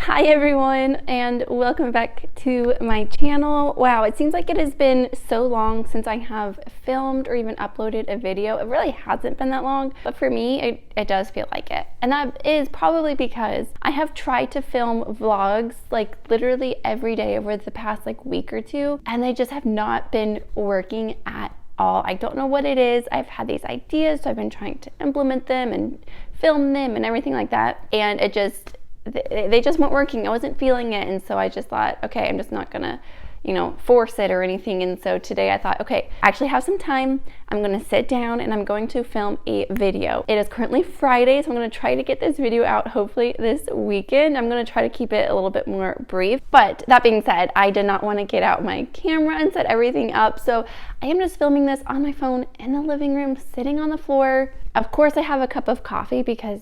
Hi everyone, and welcome back to my channel. Wow, it seems like it has been so long since I have filmed or even uploaded a video. It really hasn't been that long, but for me it does feel like it. And that is probably because I have tried to film vlogs like literally every day over the past week or two, and they just have not been working at all. I don't know what it is. I've had these ideas, so I've been trying to implement them and film them and everything like that, and they just weren't working. I wasn't feeling it, and so I just thought, okay, I'm just not gonna force it or anything. And so today I thought, okay, I actually have some time. I'm gonna sit down and I'm going to film a video. It is currently Friday, so I'm gonna try to get this video out hopefully this weekend. I'm gonna try to keep it a little bit more brief, but that being said, I did not want to get out my camera and set everything up, so I am just filming this on my phone in the living room, sitting on the floor. Of course, I have a cup of coffee because,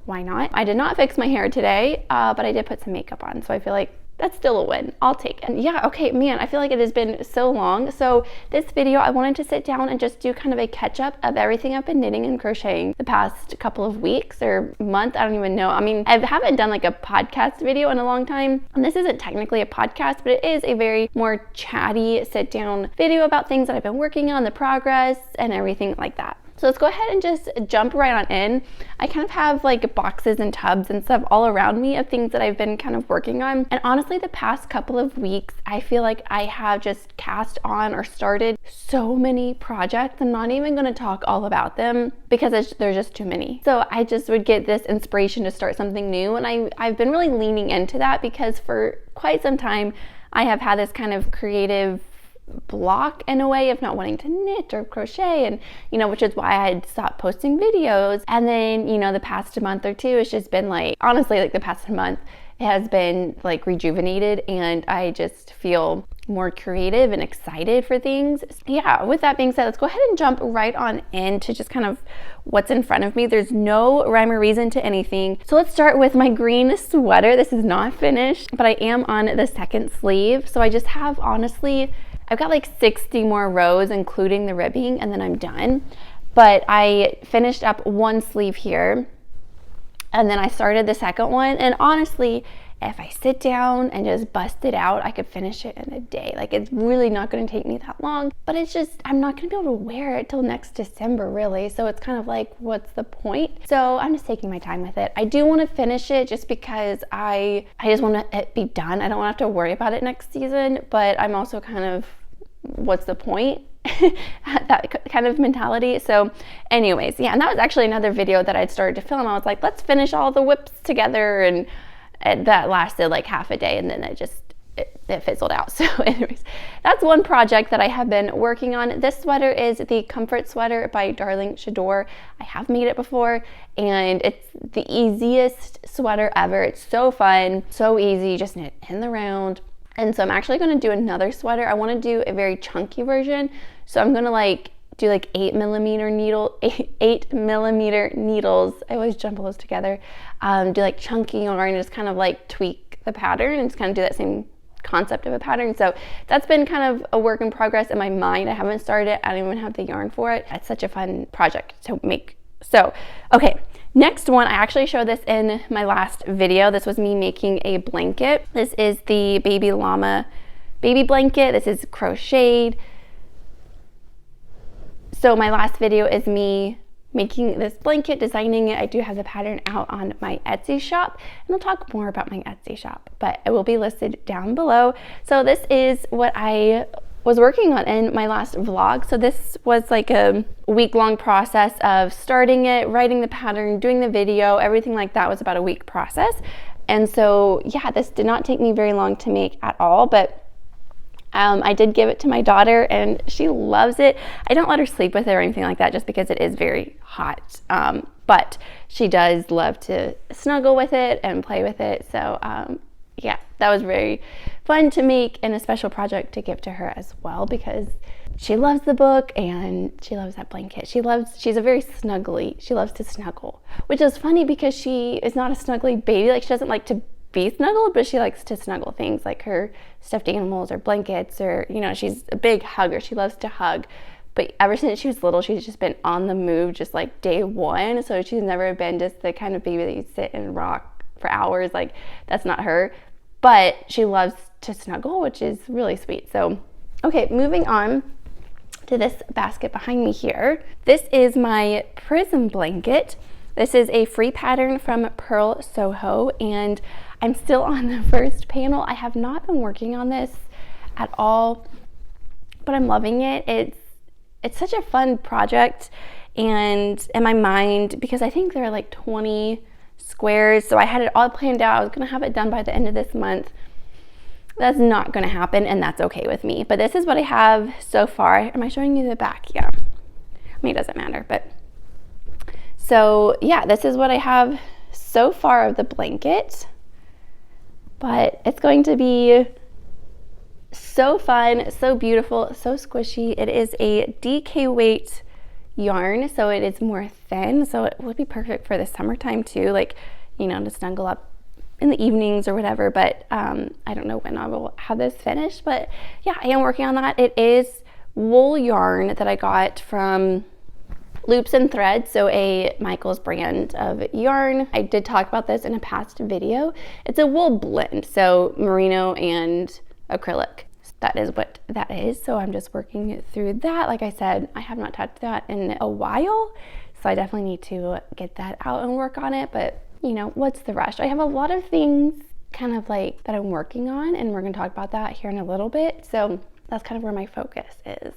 why not? I did not fix my hair today, but I did put some makeup on, so I feel like that's still a win. I'll take it. And yeah, okay, man, I feel like it has been so long. So this video, I wanted to sit down and just do kind of a catch up of everything I've been knitting and crocheting the past couple of weeks or month. I don't even know. I mean, I haven't done a podcast video in a long time. And this isn't technically a podcast, but it is a very more chatty sit down video about things that I've been working on, the progress and everything like that. So let's go ahead and just jump right on in. I kind of have boxes and tubs and stuff all around me of things that I've been kind of working on. And honestly, the past couple of weeks, I feel like I have just cast on or started so many projects. I'm not even gonna talk all about them because there's just too many. So I just would get this inspiration to start something new. And I've been really leaning into that because for quite some time, I have had this kind of creative block in a way of not wanting to knit or crochet, and which is why I had stopped posting videos. And then the past month or two, it's just been honestly the past month, it has been rejuvenated, and I just feel more creative and excited for things. Yeah, with that being said, let's go ahead and jump right on into just kind of what's in front of me. There's no rhyme or reason to anything. So let's start with my green sweater. This is not finished, but I am on the second sleeve. So I just have, honestly, I've got 60 more rows, including the ribbing, and then I'm done. But I finished up one sleeve here, and then I started the second one. And honestly, if I sit down and just bust it out, I could finish it in a day. It's really not gonna take me that long, but it's just, I'm not gonna be able to wear it till next December, really. So it's kind of what's the point? So I'm just taking my time with it. I do wanna finish it just because I just wanna it be done. I don't wanna have to worry about it next season, but I'm also kind of, what's the point? That kind of mentality. So anyways, yeah, and that was actually another video that I'd started to film. I was like, let's finish all the whips together, and that lasted half a day, and then it fizzled out. So anyways, that's one project that I have been working on. This sweater is the Comfort Sweater by Darling Shador. I have made it before, and it's the easiest sweater ever. It's so fun, so easy, just knit in the round. And so I'm actually going to do another sweater. I want to do a very chunky version. So I'm going to do 8mm needles. I always jumble those together. Do chunky yarn and just kind of tweak the pattern and just kind of do that same concept of a pattern. So that's been kind of a work in progress in my mind. I haven't started it. I don't even have the yarn for it. It's such a fun project to make. So, okay. Next one, I actually showed this in my last video. This was me making a blanket. This is the baby llama baby blanket. This is crocheted. So my last video is me making this blanket, designing it. I do have the pattern out on my Etsy shop, and I'll talk more about my Etsy shop, but it will be listed down below. So this is what I was working on in my last vlog. So this was a week-long process of starting it, writing the pattern, doing the video, everything like that was about a week process. And so yeah, this did not take me very long to make at all, but I did give it to my daughter and she loves it. I don't let her sleep with it or anything like that just because it is very hot, but she does love to snuggle with it and play with it. So yeah, that was very fun to make and a special project to give to her as well because she loves the book and she loves that blanket. She's a very snuggly, she loves to snuggle, which is funny because she is not a snuggly baby. She doesn't like to be snuggled, but she likes to snuggle things like her stuffed animals or blankets, or she's a big hugger. She loves to hug. But ever since she was little, she's just been on the move just day one. So she's never been just the kind of baby that you sit and rock for hours. Like, that's not her, but she loves to snuggle, which is really sweet. So, okay, moving on to this basket behind me here. This is my Prism Blanket. This is a free pattern from Pearl Soho, and I'm still on the first panel. I have not been working on this at all, but I'm loving it. It's such a fun project, and in my mind, because I think there are like 20 squares, so I had it all planned out. I was gonna have it done by the end of this month. That's not gonna happen, and that's okay with me. But this is what I have so far. Am I showing you the back? Yeah. I mean, it doesn't matter, but. So yeah, this is what I have so far of the blanket. But it's going to be so fun, so beautiful, so squishy. It is a DK weight yarn, so it is more thin, so it would be perfect for the summertime too, like, you know, to snuggle up in the evenings or whatever. But I don't know when I will have this finished, but yeah, I am working on that. It is wool yarn that I got from Loops and Threads, so a Michael's brand of yarn. I did talk about this in a past video. It's a wool blend, so merino and acrylic. That is what that is. So I'm just working through that. Like I said, I have not touched that in a while, so I definitely need to get that out and work on it. But you know, what's the rush? I have a lot of things kind of like that I'm working on, and we're gonna talk about that here in a little bit. So that's kind of where my focus is.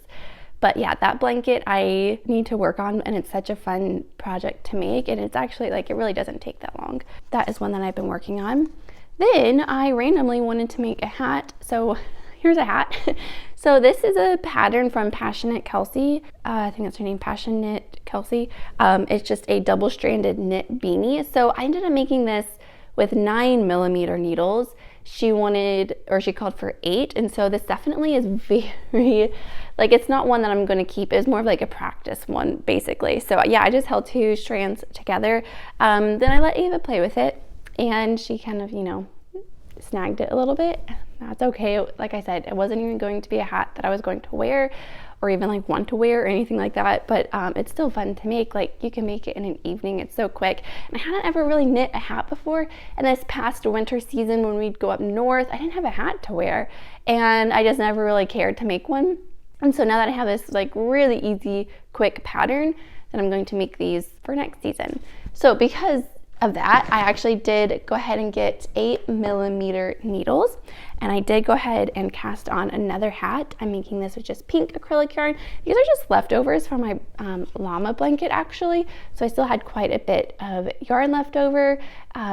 But yeah, that blanket I need to work on, and it's such a fun project to make, and it's actually like, it really doesn't take that long. That is one that I've been working on. Then I randomly wanted to make a hat, so here's a hat. So this is a pattern from Passionate Kelsey. I think that's her name, Passionate Kelsey. It's just a double-stranded knit beanie. So I ended up making this with 9mm needles. She wanted, or she called for 8, and so this definitely is very, like, it's not one that I'm going to keep. It's more of like a practice one, basically. So yeah, I just held 2 strands together. Then I let Ava play with it, and she kind of, you know, snagged it a little bit. That's okay. Like I said, it wasn't even going to be a hat that I was going to wear or even like want to wear or anything like that, but it's still fun to make. Like, you can make it in an evening. It's so quick. And I hadn't ever really knit a hat before, and this past winter season when we'd go up north, I didn't have a hat to wear, and I just never really cared to make one. And so now that I have this like really easy, quick pattern, then I'm going to make these for next season. So because of that, I actually did go ahead and get 8mm needles, and I did go ahead and cast on another hat. I'm making this with just pink acrylic yarn. These are just leftovers from my llama blanket, actually, so I still had quite a bit of yarn left over.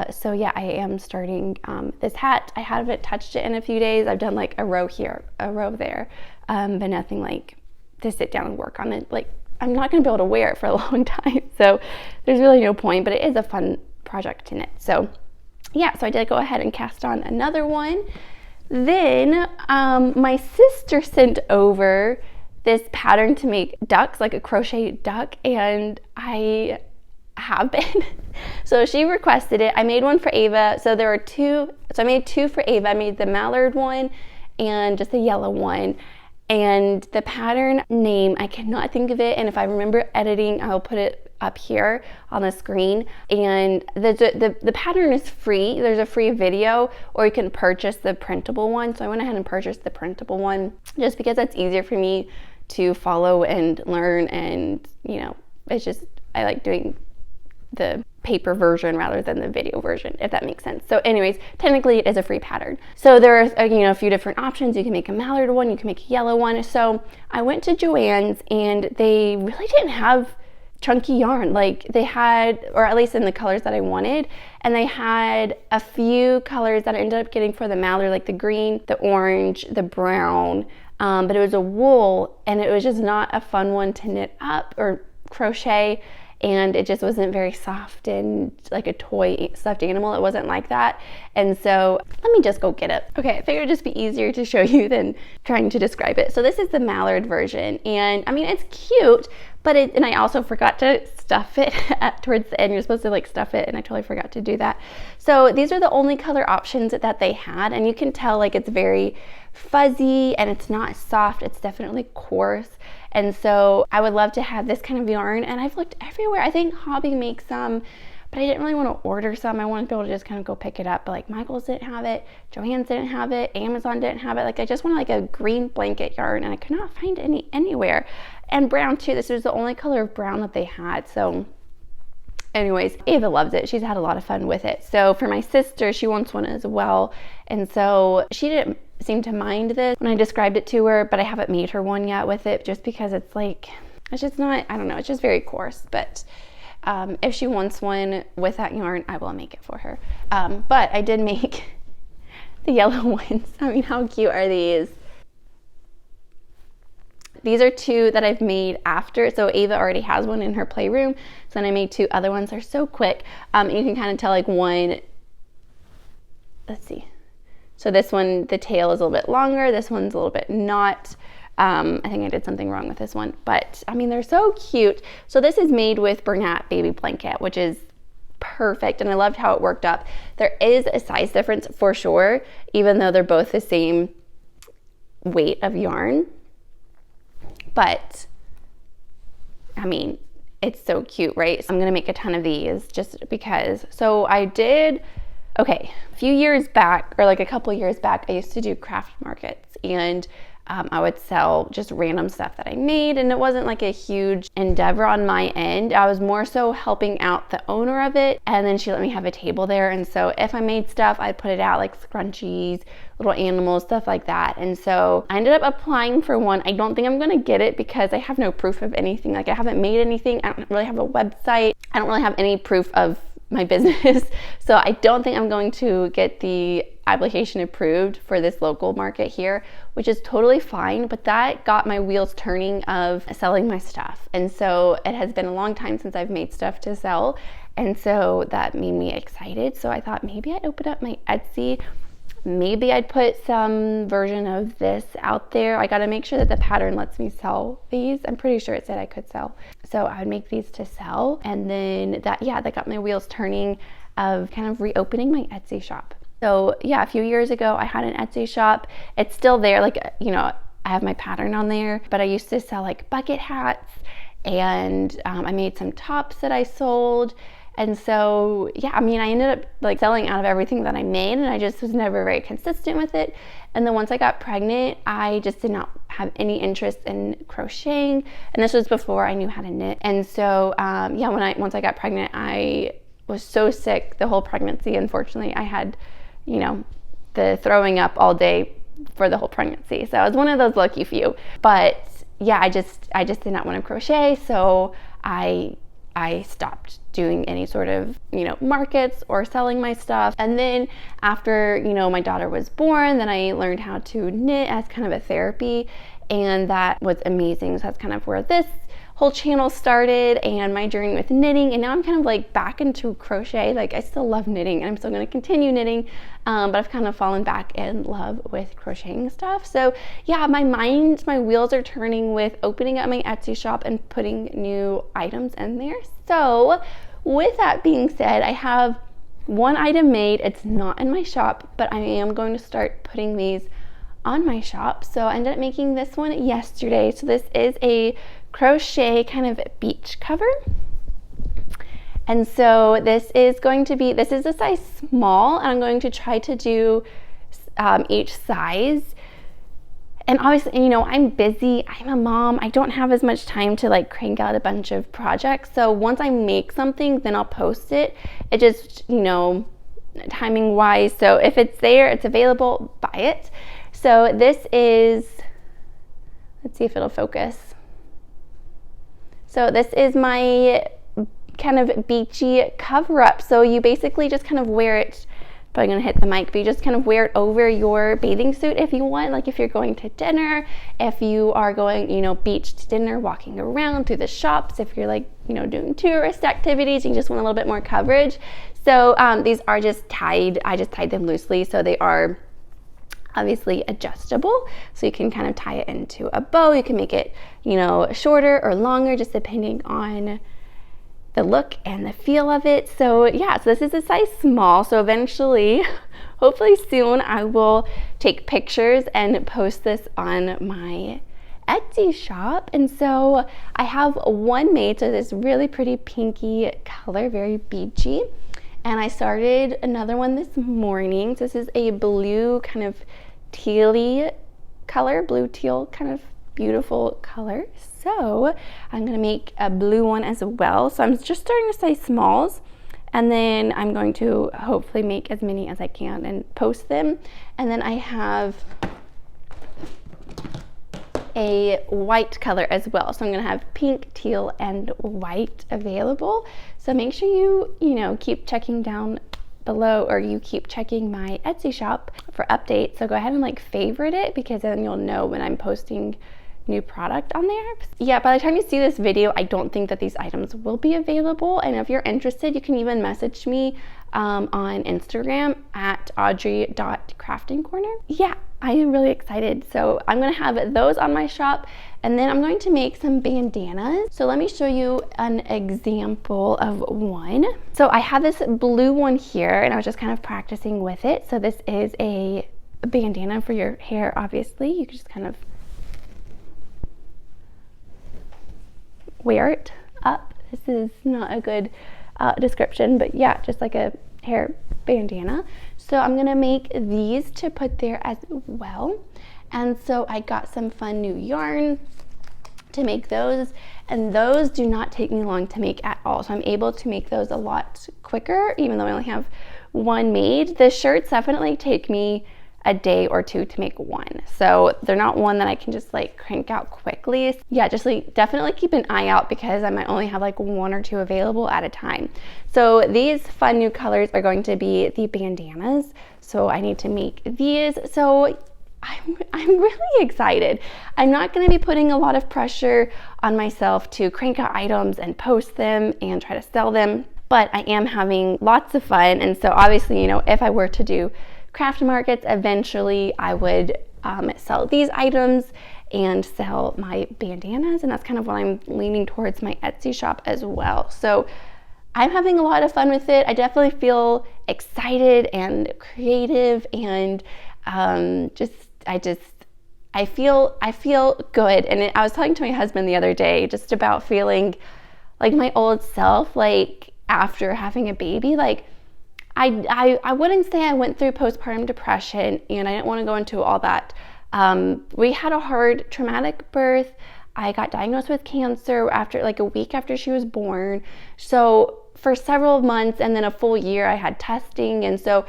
So yeah, I am starting this hat. I haven't touched it in a few days. I've done like a row here, a row there, but nothing like to sit down and work on it. Like, I'm not going to be able to wear it for a long time, so there's really no point, but it is a fun project to knit. So yeah, so I did go ahead and cast on another one. Then my sister sent over this pattern to make ducks, like a crochet duck, and I have been. So she requested it. I made one for Ava. So there are 2, so I made 2 for Ava. I made the mallard one and just a yellow one. And the pattern name, I cannot think of it, and if I remember editing, I'll put it up here on the screen. And the pattern is free. There's a free video, or you can purchase the printable one. So I went ahead and purchased the printable one just because that's easier for me to follow and learn, and you know, it's just, I like doing the paper version rather than the video version, if that makes sense. So anyways, technically it is a free pattern. So there are, you know, a few different options. You can make a mallard one, you can make a yellow one. So I went to Joann's, and they really didn't have chunky yarn like they had, or at least in the colors that I wanted, and they had a few colors that I ended up getting for the mallard, like the green, the orange, the brown, but it was a wool, and it was just not a fun one to knit up or crochet, and it just wasn't very soft and like a toy stuffed animal. It wasn't like that. And so let me just go get it. Okay, I figured it'd just be easier to show you than trying to describe it. So this is the mallard version, and I mean, it's cute, but and I also forgot to stuff it towards the end. You're supposed to like stuff it, and I totally forgot to do that. So these are the only color options that they had, and you can tell like it's very fuzzy and it's not soft. It's definitely coarse. And so I would love to have this kind of yarn, and I've looked everywhere. I think Hobby makes some, but I didn't really want to order some. I wanted to be able to just kind of go pick it up, but like Michael's didn't have it, Joann's didn't have it, Amazon didn't have it. Like I just wanted like a green blanket yarn, and I could not find any anywhere. And brown too. This was the only color of brown that they had. So anyways, Ava loves it. She's had a lot of fun with it. So for my sister, she wants one as well. And so she didn't seem to mind this when I described it to her, but I haven't made her one yet with it just because it's like, it's just not, I don't know, it's just very coarse. But if she wants one with that yarn, I will make it for her. But I did make the yellow ones. I mean, how cute are these? These are two that I've made after. So Ava already has one in her playroom. So then I made two other ones. They're so quick. You can kind of tell like one, let's see. So this one, the tail is a little bit longer. This one's a little bit not. I think I did something wrong with this one, but I mean, they're so cute. So this is made with Bernat Baby Blanket, which is perfect. And I loved how it worked up. There is a size difference for sure, even though they're both the same weight of yarn. But I mean, it's so cute, right? So I'm gonna make a ton of these just because. So I did, okay, a few years back, or like a couple years back, I used to do craft markets, and I would sell just random stuff that I made, and it wasn't like a huge endeavor on my end. I was more so helping out the owner of it, and then she let me have a table there. And so if I made stuff, I'd put it out like scrunchies, little animals, stuff like that. And so I ended up applying for one. I don't think I'm gonna get it because I have no proof of anything. Like I haven't made anything. I don't really have a website. I don't really have any proof of my business. So I don't think I'm going to get the application approved for this local market here, which is totally fine, but that got my wheels turning of selling my stuff. And so it has been a long time since I've made stuff to sell, and so that made me excited. So I thought maybe I'd open up my Etsy. Maybe I'd put some version of this out there. I got to make sure that the pattern lets me sell these. I'm pretty sure it said I could sell. So I would make these to sell. And then that got my wheels turning of kind of reopening my Etsy shop. So yeah, a few years ago, I had an Etsy shop. It's still there. Like, you know, I have my pattern on there, but I used to sell like bucket hats, and I made some tops that I sold. And so, yeah, I mean, I ended up like selling out of everything that I made, and I just was never very consistent with it. And then once I got pregnant, I just did not have any interest in crocheting. And this was before I knew how to knit. And so, yeah, once I got pregnant, I was so sick the whole pregnancy. Unfortunately, I had, you know, the throwing up all day for the whole pregnancy. So I was one of those lucky few. But yeah, I just did not want to crochet. So I stopped doing any sort of, you know, markets or selling my stuff. And then after, you know, my daughter was born, then I learned how to knit as kind of a therapy, and that was amazing. So that's kind of where this whole channel started and my journey with knitting. And now I'm kind of like back into crochet. Like I still love knitting, and I'm still going to continue knitting, but I've kind of fallen back in love with crocheting stuff. So yeah, my wheels are turning with opening up my Etsy shop and putting new items in there. So with that being said, I have one item made. It's not in my shop, but I am going to start putting these on my shop. So I ended up making this one yesterday. So this is a crochet kind of beach cover. And so this is a size small, and I'm going to try to do each size. And obviously, you know, I'm busy, I'm a mom, I don't have as much time to like crank out a bunch of projects. So once I make something, then I'll post it. It just, you know, timing wise. So if it's there, it's available, buy it. So this is, let's see if it'll focus. So this is my kind of beachy cover up. So you basically just kind of wear it, probably gonna hit the mic, but you just kind of wear it over your bathing suit if you want. Like if you're going to dinner, if you are going, you know, beach to dinner, walking around through the shops, if you're like, you know, doing tourist activities, you just want a little bit more coverage. So these are just tied, I just tied them loosely. So they are obviously adjustable, so you can kind of tie it into a bow. You can make it, you know, shorter or longer, just depending on the look and the feel of it. So yeah, so this is a size small. So eventually, hopefully soon, I will take pictures and post this on my Etsy shop. And so I have one made, so this really pretty pinky color, very beachy. And I started another one this morning. So this is a blue kind of tealy color, blue teal kind of beautiful color. So I'm gonna make a blue one as well. So I'm just starting to size smalls, and then I'm going to hopefully make as many as I can and post them. And then I have a white color as well. So I'm gonna have pink, teal, and white available. So make sure you keep checking down below, or you keep checking my Etsy shop for updates. So go ahead and like favorite it, because then you'll know when I'm posting new product on there. Yeah, by the time you see this video, I don't think that these items will be available. And if you're interested, you can even message me on Instagram at audrey.craftingcorner. Yeah, I am really excited. So I'm gonna have those on my shop, and then I'm going to make some bandanas. So let me show you an example of one. So I have this blue one here, and I was just kind of practicing with it. So this is a bandana for your hair, obviously. You can just kind of wear it up. This is not a good description, but yeah, just like a hair bandana. So I'm gonna make these to put there as well. And so I got some fun new yarn to make those, and those do not take me long to make at all. So I'm able to make those a lot quicker, even though I only have one made. The shirts definitely take me a day or two to make one. So they're not one that I can just like crank out quickly. Yeah, just like definitely keep an eye out, because I might only have like one or two available at a time. So these fun new colors are going to be the bandanas. So I need to make these. So I'm really excited. I'm not going to be putting a lot of pressure on myself to crank out items and post them and try to sell them, but I am having lots of fun. And so obviously, if I were to do craft markets, eventually I would sell these items and sell my bandanas, and that's kind of what I'm leaning towards my Etsy shop as well. So I'm having a lot of fun with it. I definitely feel excited and creative, and I feel good. And I was talking to my husband the other day just about feeling like my old self, like after having a baby. Like I wouldn't say I went through postpartum depression, and I didn't want to go into all that. We had a hard, traumatic birth. I got diagnosed with cancer after like a week after she was born. So for several months and then a full year, I had testing. And so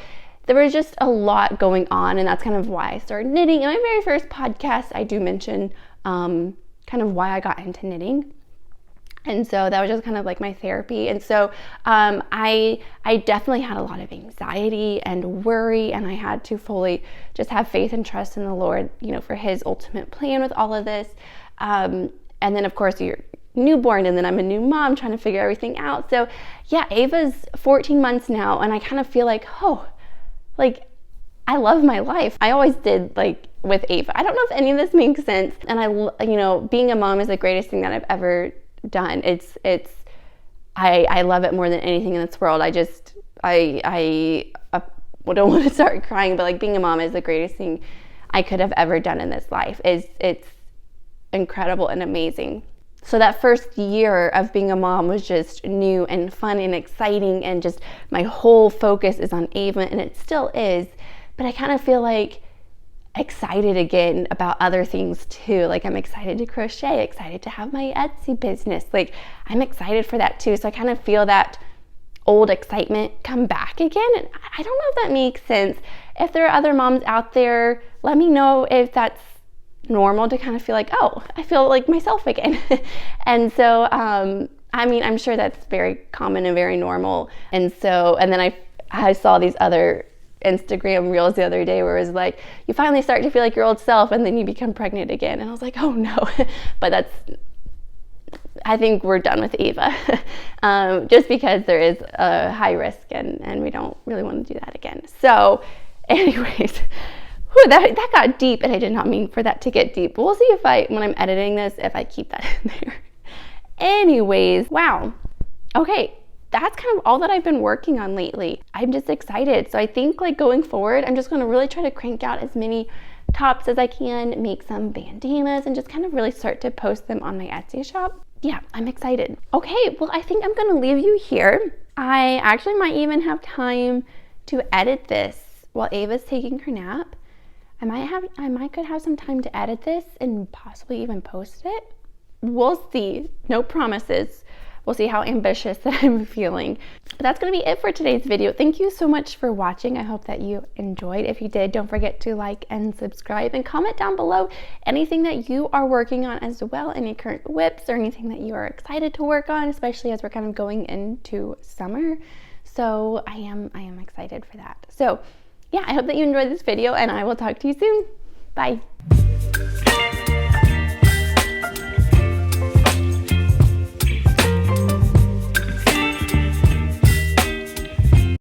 there was just a lot going on, and that's kind of why I started knitting. In my very first podcast, I do mention kind of why I got into knitting. And so that was just kind of like my therapy. And so I definitely had a lot of anxiety and worry, and I had to fully just have faith and trust in the Lord, for his ultimate plan with all of this. And then of course you're newborn, and then I'm a new mom trying to figure everything out. So yeah, Ava's 14 months now, and I kind of feel like, I love my life. I always did, like with Ava. I don't know if any of this makes sense. And being a mom is the greatest thing that I've ever done. I love it more than anything in this world. I don't want to start crying, but like being a mom is the greatest thing I could have ever done in this life. It's incredible and amazing. So that first year of being a mom was just new and fun and exciting, and just my whole focus is on Ava, and it still is, but I kind of feel like excited again about other things too. Like I'm excited to crochet, excited to have my Etsy business. Like I'm excited for that too. So I kind of feel that old excitement come back again. And I don't know if that makes sense. If there are other moms out there, let me know if that's normal to kind of feel like, oh, I feel like myself again. And so, I'm sure that's very common and very normal. And then I saw these other Instagram reels the other day where it was like, you finally start to feel like your old self, and then you become pregnant again. And I was like, oh no. But I think we're done with Ava. Just because there is a high risk, and we don't really want to do that again. So anyways, that got deep, and I did not mean for that to get deep. We'll see when I'm editing this, if I keep that in there. Anyways, wow. Okay. That's kind of all that I've been working on lately. I'm just excited. So I think like going forward, I'm just going to really try to crank out as many tops as I can, make some bandanas, and just kind of really start to post them on my Etsy shop. Yeah, I'm excited. Okay, well, I think I'm gonna leave you here. I actually might even have time to edit this while Ava's taking her nap. I might could have some time to edit this and possibly even post it. We'll see. No promises. We'll see how ambitious that I'm feeling. But that's going to be it for today's video. Thank you so much for watching. I hope that you enjoyed. If you did, don't forget to like and subscribe and comment down below anything that you are working on as well, any current whips or anything that you are excited to work on, especially as we're kind of going into summer. So I am excited for that. So yeah, I hope that you enjoyed this video, and I will talk to you soon. Bye.